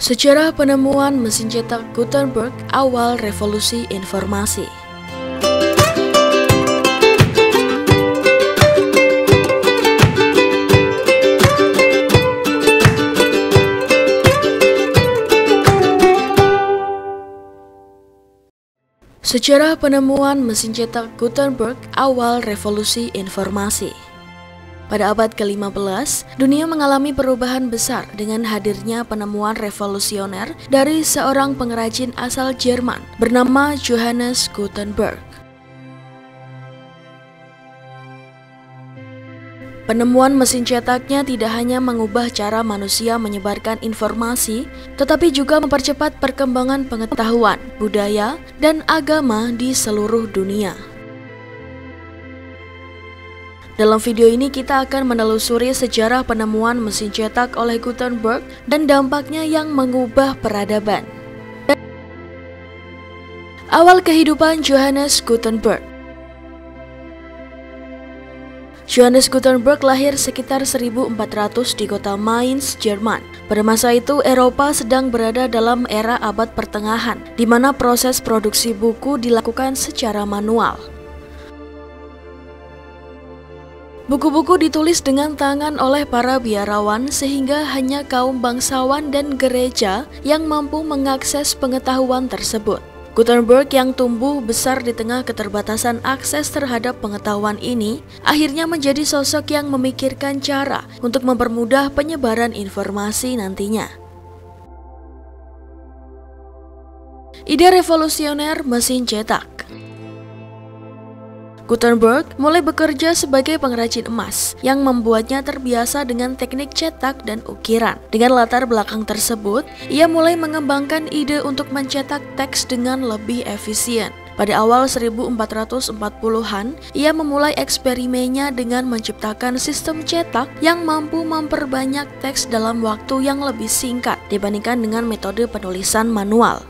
Sejarah penemuan mesin cetak Gutenberg awal revolusi informasi. Sejarah penemuan mesin cetak Gutenberg awal revolusi informasi. Pada abad ke-15, dunia mengalami perubahan besar dengan hadirnya penemuan revolusioner dari seorang pengrajin asal Jerman bernama Johannes Gutenberg. Penemuan mesin cetaknya tidak hanya mengubah cara manusia menyebarkan informasi, tetapi juga mempercepat perkembangan pengetahuan, budaya, dan agama di seluruh dunia. Dalam video ini kita akan menelusuri sejarah penemuan mesin cetak oleh Gutenberg dan dampaknya yang mengubah peradaban. Awal kehidupan Johannes Gutenberg. Johannes Gutenberg lahir sekitar 1400 di kota Mainz, Jerman. Pada masa itu, Eropa sedang berada dalam era abad pertengahan, di mana proses produksi buku dilakukan secara manual. Buku-buku ditulis dengan tangan oleh para biarawan sehingga hanya kaum bangsawan dan gereja yang mampu mengakses pengetahuan tersebut. Gutenberg yang tumbuh besar di tengah keterbatasan akses terhadap pengetahuan ini akhirnya menjadi sosok yang memikirkan cara untuk mempermudah penyebaran informasi nantinya. Ide revolusioner mesin cetak. Gutenberg mulai bekerja sebagai pengrajin emas yang membuatnya terbiasa dengan teknik cetak dan ukiran. Dengan latar belakang tersebut, ia mulai mengembangkan ide untuk mencetak teks dengan lebih efisien. Pada awal 1440-an, ia memulai eksperimennya dengan menciptakan sistem cetak yang mampu memperbanyak teks dalam waktu yang lebih singkat dibandingkan dengan metode penulisan manual.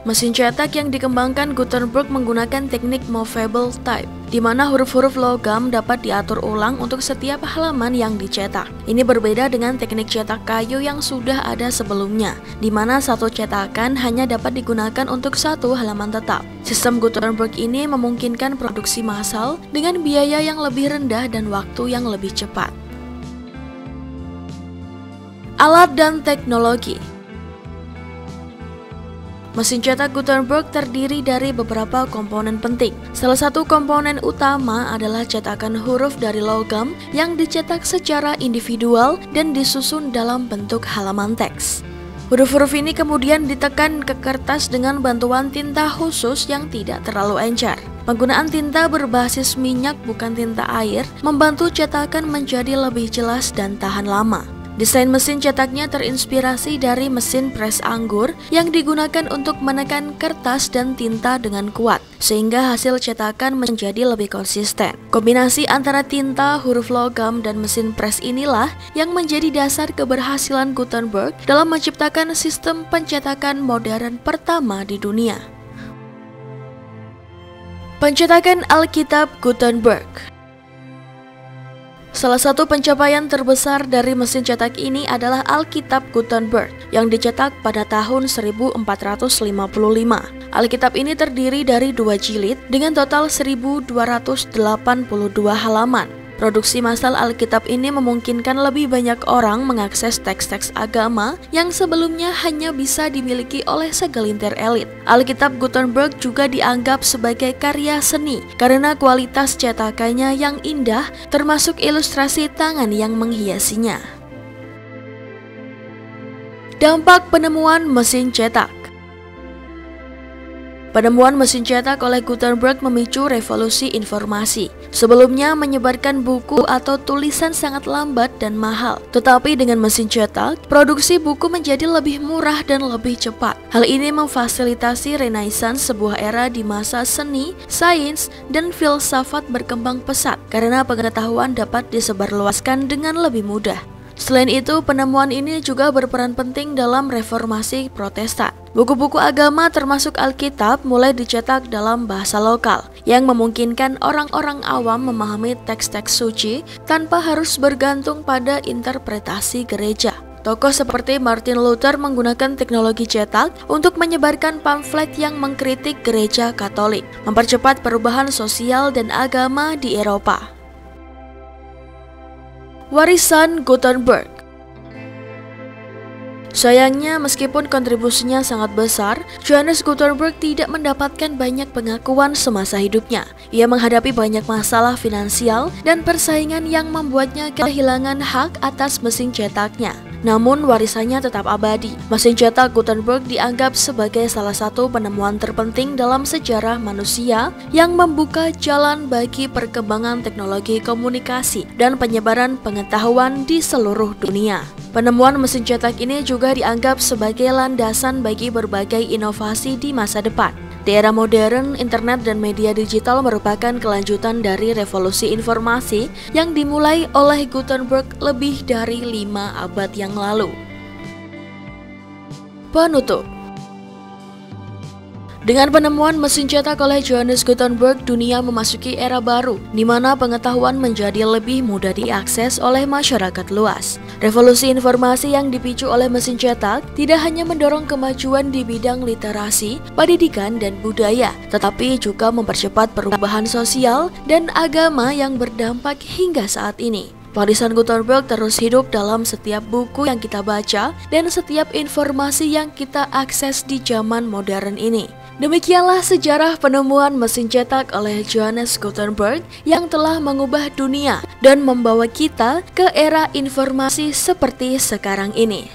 Mesin cetak yang dikembangkan Gutenberg menggunakan teknik movable type, di mana huruf-huruf logam dapat diatur ulang untuk setiap halaman yang dicetak. Ini berbeda dengan teknik cetak kayu yang sudah ada sebelumnya, di mana satu cetakan hanya dapat digunakan untuk satu halaman tetap. Sistem Gutenberg ini memungkinkan produksi massal dengan biaya yang lebih rendah dan waktu yang lebih cepat. Alat dan teknologi. Mesin cetak Gutenberg terdiri dari beberapa komponen penting. Salah satu komponen utama adalah cetakan huruf dari logam yang dicetak secara individual dan disusun dalam bentuk halaman teks. Huruf-huruf ini kemudian ditekan ke kertas dengan bantuan tinta khusus yang tidak terlalu encer. Penggunaan tinta berbasis minyak bukan tinta air membantu cetakan menjadi lebih jelas dan tahan lama. Desain mesin cetaknya terinspirasi dari mesin pres anggur yang digunakan untuk menekan kertas dan tinta dengan kuat, sehingga hasil cetakan menjadi lebih konsisten. Kombinasi antara tinta, huruf logam, dan mesin pres inilah yang menjadi dasar keberhasilan Gutenberg dalam menciptakan sistem pencetakan modern pertama di dunia. Pencetakan Alkitab Gutenberg. Salah satu pencapaian terbesar dari mesin cetak ini adalah Alkitab Gutenberg yang dicetak pada tahun 1455. Alkitab ini terdiri dari 2 jilid dengan total 1282 halaman. Produksi massal Alkitab ini memungkinkan lebih banyak orang mengakses teks-teks agama yang sebelumnya hanya bisa dimiliki oleh segelintir elit. Alkitab Gutenberg juga dianggap sebagai karya seni karena kualitas cetakannya yang indah, termasuk ilustrasi tangan yang menghiasinya. Dampak penemuan mesin cetak. Penemuan mesin cetak oleh Gutenberg memicu revolusi informasi. Sebelumnya menyebarkan buku atau tulisan sangat lambat dan mahal. Tetapi dengan mesin cetak, produksi buku menjadi lebih murah dan lebih cepat. Hal ini memfasilitasi renaissance sebuah era di masa seni, sains, dan filsafat berkembang pesat karena pengetahuan dapat disebarluaskan dengan lebih mudah. Selain itu, penemuan ini juga berperan penting dalam reformasi Protestan. Buku-buku agama termasuk Alkitab mulai dicetak dalam bahasa lokal, yang memungkinkan orang-orang awam memahami teks-teks suci tanpa harus bergantung pada interpretasi gereja. Tokoh seperti Martin Luther menggunakan teknologi cetak untuk menyebarkan pamflet yang mengkritik gereja Katolik, mempercepat perubahan sosial dan agama di Eropa. Warisan Gutenberg. Sayangnya, meskipun kontribusinya sangat besar, Johannes Gutenberg tidak mendapatkan banyak pengakuan semasa hidupnya. Ia menghadapi banyak masalah finansial dan persaingan yang membuatnya kehilangan hak atas mesin cetaknya. Namun warisannya tetap abadi. Mesin cetak Gutenberg dianggap sebagai salah satu penemuan terpenting dalam sejarah manusia yang membuka jalan bagi perkembangan teknologi komunikasi dan penyebaran pengetahuan di seluruh dunia. Penemuan mesin cetak ini juga dianggap sebagai landasan bagi berbagai inovasi di masa depan. Di era modern, internet dan media digital merupakan kelanjutan dari revolusi informasi yang dimulai oleh Gutenberg lebih dari 5 abad yang lalu. Penutup. Dengan penemuan mesin cetak oleh Johannes Gutenberg, dunia memasuki era baru, di mana pengetahuan menjadi lebih mudah diakses oleh masyarakat luas. Revolusi informasi yang dipicu oleh mesin cetak tidak hanya mendorong kemajuan di bidang literasi, pendidikan, dan budaya, tetapi juga mempercepat perubahan sosial dan agama yang berdampak hingga saat ini. Warisan Gutenberg terus hidup dalam setiap buku yang kita baca dan setiap informasi yang kita akses di zaman modern ini. Demikianlah sejarah penemuan mesin cetak oleh Johannes Gutenberg yang telah mengubah dunia dan membawa kita ke era informasi seperti sekarang ini.